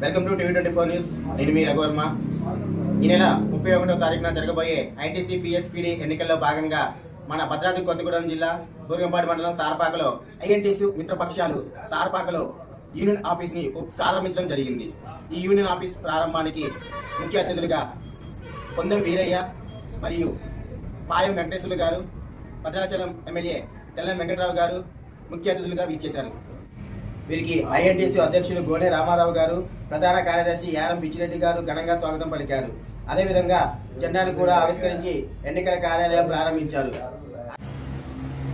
Welcome to టీవీ24 news. నేను మీ రఘువర్మ. ఈ నెల 31వ తారీఖున జరగబోయే ఐటీసీ పిఎస్పీడీ ఎన్నికల్లో భాగంగా మన భద్రాద్రి కొత్తగూడెం జిల్లా బూర్గంపాటి మండలం సారపాకలో ఐఎన్టీసీ మిత్రపక్షాలు సారపాకలో యూనియన్ ఆఫీస్ ని ప్రారంభించడం జరిగింది. ఈ యూనియన్ ఆఫీస్ ప్రారంభానికి ముఖ్య అతిథులుగా పొందెం వీరయ్య మరియు పాయం వెంకటేశ్వర్లు గారు, భద్రాచలం ఎమ్మెల్యే తెల్లం వెంకటరావు గారు ముఖ్య అతిథులుగా వీచేశారు. వీరికి ఐఎన్టీసీ అధ్యక్షులు గోనె రామారావు గారు, ప్రధాన కార్యదర్శి యారం పిచ్చిరెడ్డి గారు ఘనంగా స్వాగతం పలికారు. అదేవిధంగా జెండాను కూడా ఆవిష్కరించి ఎన్నికల కార్యాలయం ప్రారంభించారు.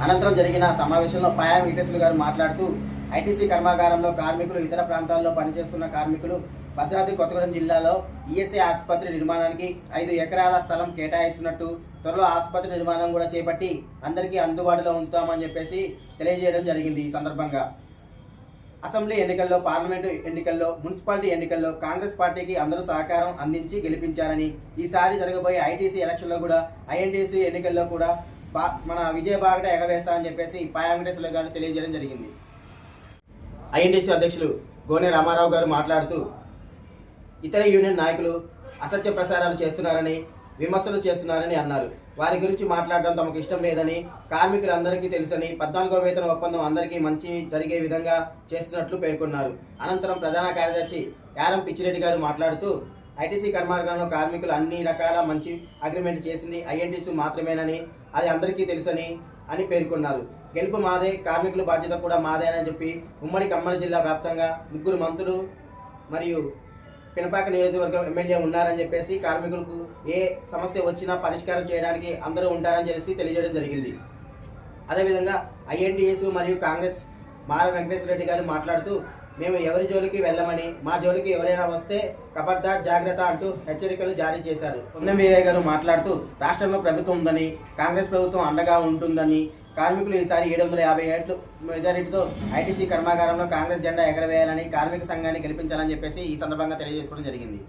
అనంతరం జరిగిన సమావేశంలో పాయం వెంకటేశ్వర్లు గారు మాట్లాడుతూ ఐటీసీ కర్మాగారంలో కార్మికులు, ఇతర ప్రాంతాల్లో పనిచేస్తున్న కార్మికులు భద్రాద్రి కొత్తగూడెం జిల్లాలో ఈఎస్ఐ ఆసుపత్రి నిర్మాణానికి 5 ఎకరాల స్థలం కేటాయిస్తున్నట్టు, త్వరలో ఆసుపత్రి నిర్మాణం కూడా చేపట్టి అందరికీ అందుబాటులో ఉంచుతామని చెప్పేసి తెలియజేయడం జరిగింది. ఈ సందర్భంగా అసెంబ్లీ ఎన్నికల్లో, పార్లమెంటు ఎన్నికల్లో, మున్సిపాలిటీ ఎన్నికల్లో కాంగ్రెస్ పార్టీకి అందరూ సహకారం అందించి గెలిపించారని, ఈసారి జరగబోయే ఐటీసీ ఎలక్షన్లో కూడా ఐఎన్టీసీ ఎన్నికల్లో కూడా మన విజయ బాగట ఎగవేస్తామని చెప్పేసి పాయం వెంకటేశ్వర్లు గారు తెలియజేయడం జరిగింది. ఐఎన్టీసీ అధ్యక్షులు గోనె రామారావు గారు మాట్లాడుతూ ఇతర యూనియన్ నాయకులు అసత్య ప్రసారాలు చేస్తున్నారని, విమర్శలు చేస్తున్నారని అన్నారు. వారి గురించి మాట్లాడడం తమకు ఇష్టం లేదని, కార్మికులందరికీ తెలుసని, 14వ వేతన ఒప్పందం అందరికీ మంచి జరిగే విధంగా చేస్తున్నట్లు పేర్కొన్నారు. అనంతరం ప్రధాన కార్యదర్శి యారం పిచ్చిరెడ్డి గారు మాట్లాడుతూ ఐటీసీ కర్మాగారంలో కార్మికులు అన్ని రకాల మంచి అగ్రిమెంట్ చేసింది ఐఎన్టీసీ మాత్రమేనని, అది అందరికీ తెలుసని పేర్కొన్నారు. గెలుపు మాదే, కార్మికుల బాధ్యత కూడా మాదే అని చెప్పి ఉమ్మడి ఖమ్మం జిల్లా వ్యాప్తంగా 3 మంత్రులు మరియు పినపాక నియోజకవర్గం ఎమ్మెల్యే ఉన్నారని చెప్పేసి, కార్మికులకు ఏ సమస్య వచ్చినా పరిష్కారం చేయడానికి అందరూ ఉంటారని చెప్పి తెలియజేయడం జరిగింది. అదేవిధంగా ఐఎన్టీఎస్ మరియు కాంగ్రెస్ మార వెంకటేశ్వర రెడ్డి గారు మాట్లాడుతూ మేము ఎవరి జోలికి వెళ్ళమని, మా జోలికి ఎవరైనా వస్తే ఖబర్దార్ జాగ్రత్త అంటూ హెచ్చరికలు జారీ చేశారు. పొందెం వీరయ్య గారు మాట్లాడుతూ రాష్ట్రంలో ప్రభుత్వం ఉందని, కాంగ్రెస్ ప్రభుత్వం అండగా ఉంటుందని, కార్మికులు ఈసారి 757 మెజారిటీతో ఐటీసీ కర్మాగారంలో కాంగ్రెస్ జెండా ఎగరవేయాలని, కార్మిక సంఘాన్ని గెలిపించాలని చెప్పేసి ఈ సందర్భంగా తెలియజేసుకోవడం జరిగింది.